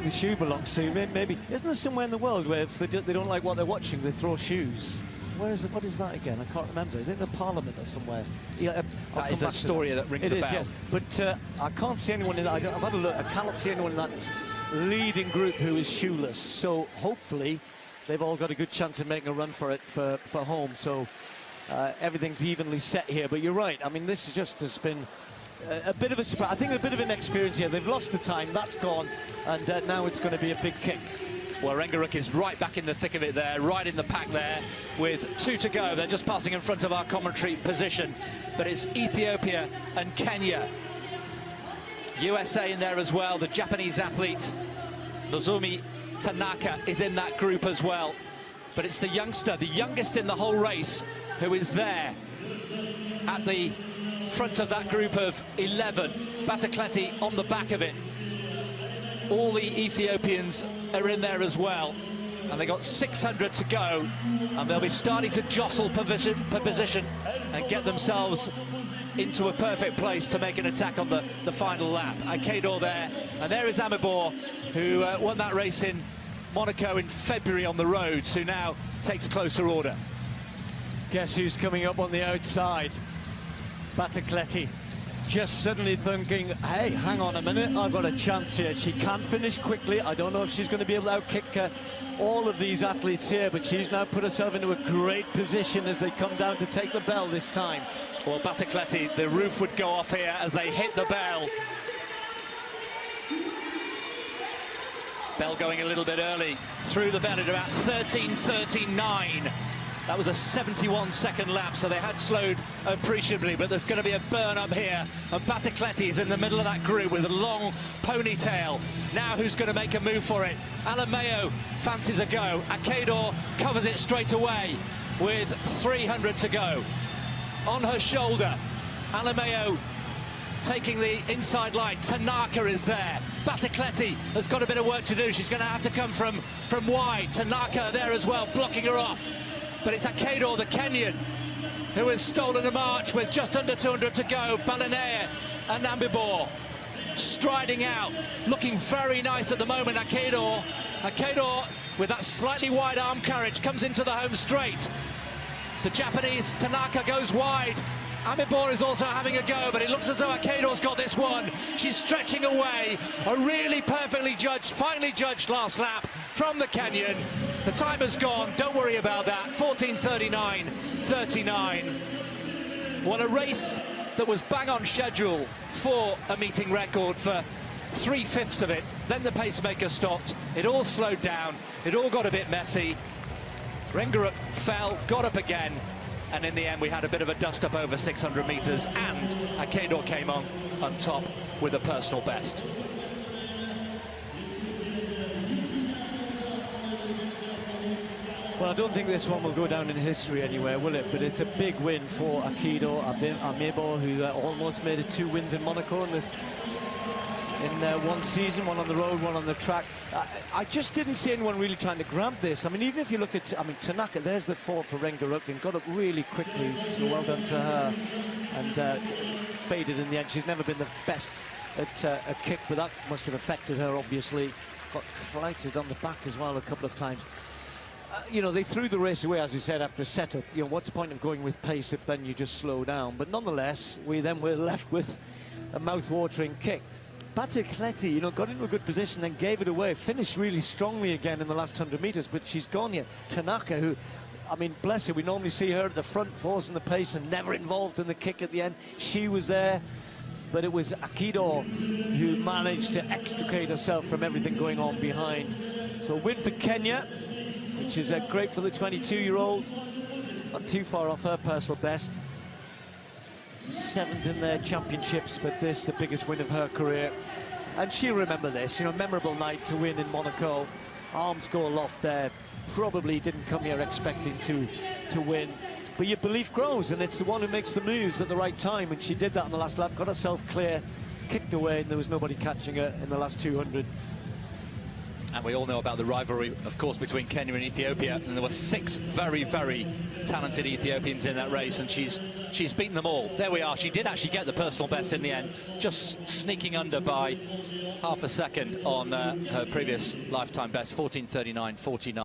the shoe belongs to. Maybe isn't there somewhere in the world where if they don't like what they're watching, they throw shoes? Where is it? What is that again? I can't remember. Is it in a parliament or somewhere? Yeah, that is a story that rings a bell. Yes. But I can't see anyone in that. I've had a look. I cannot see anyone in that leading group who is shoeless. So hopefully they've all got a good chance of making a run for it for home. So everything's evenly set here. But you're right. I mean, this has been a bit of a surprise. I think a bit of an experience here. They've lost the time. That's gone. And now it's going to be a big kick. Well, Rengaruk is right back in the thick of it there, right in the pack there, with 2 to go. They're just passing in front of our commentary position. But it's Ethiopia and Kenya. USA in there as well. The Japanese athlete, Nozomi Tanaka, is in that group as well. But it's the youngster, the youngest in the whole race, who is there at the front of that group of 11. Batakleti on the back of it. All the Ethiopians are in there as well, and they got 600 to go, and they'll be starting to jostle position and get themselves into a perfect place to make an attack on the final lap. Akedor there, and there is Amibor, who won that race in Monaco in February on the roads, who now takes closer order. Guess who's coming up on the outside? Batakleti. Just suddenly thinking, hey, hang on a minute, I've got a chance here. She can finish quickly. I don't know if she's going to be able to outkick all of these athletes here, but she's now put herself into a great position as they come down to take the bell this time. Well, Batakleti, the roof would go off here as they hit the bell. Bell going a little bit early, through the bell at about 13:39. That was a 71-second lap, so they had slowed appreciably, but there's going to be a burn up here. And Batakleti is in the middle of that group with a long ponytail. Now who's going to make a move for it? Alameo fancies a go. Akedor covers it straight away with 300 to go. On her shoulder, Alameo taking the inside line. Tanaka is there. Batakleti has got a bit of work to do. She's going to have to come from wide. Tanaka there as well, blocking her off. But it's Akedor, the Kenyan, who has stolen a march with just under 200 to go. Balinea and Amibor striding out, looking very nice at the moment. Akedor with that slightly wide arm carriage comes into the home straight. The Japanese Tanaka goes wide. Amibor is also having a go, but it looks as though Akedor's got this one. She's stretching away. A really perfectly judged, finely judged last lap from the Kenyan. The time has gone, don't worry about that. 14:39.39. Well, a race that was bang on schedule for a meeting record for 3/5 of it. Then the pacemaker stopped. It all slowed down. It all got a bit messy. Rengaruk fell, got up again. And in the end, we had a bit of a dust-up over 600 metres, and Akedor came on top with a personal best. Well, I don't think this one will go down in history anywhere, will it? But it's a big win for Akedor Amibor, who almost made it 2 wins in Monaco in one season, one on the road, one on the track. I just didn't see anyone really trying to grab this. I mean, even if you look at, Tanaka, there's the 4 for Rengaruk, and got up really quickly, so well done to her, and faded in the end. She's never been the best at a kick, but that must have affected her, obviously. Got clouted on the back as well a couple of times. You know, they threw the race away, as you said, after a setup. You know, what's the point of going with pace if then you just slow down? But nonetheless, we then were left with a mouth-watering kick. Batakleti, you know, got into a good position, then gave it away. Finished really strongly again in the last 100 metres, but she's gone yet. Tanaka, who, I mean, bless her, we normally see her at the front, forcing the pace and never involved in the kick at the end. She was there, but it was Akedor who managed to extricate herself from everything going on behind. So a win for Kenya, which is great for the 22-year-old. Not too far off her personal best. 7th in their championships, but this the biggest win of her career. And she'll remember this, you know, memorable night to win in Monaco. Arms go aloft there. Probably didn't come here expecting to win. But your belief grows, and it's the one who makes the moves at the right time. And she did that on the last lap, got herself clear, kicked away, and there was nobody catching her in the last 200. And we all know about the rivalry, of course, between Kenya and Ethiopia. And there were 6 very, very talented Ethiopians in that race, and she's beaten them all. There we are. She did actually get the personal best in the end, just sneaking under by half a second on her previous lifetime best, 14:39.49.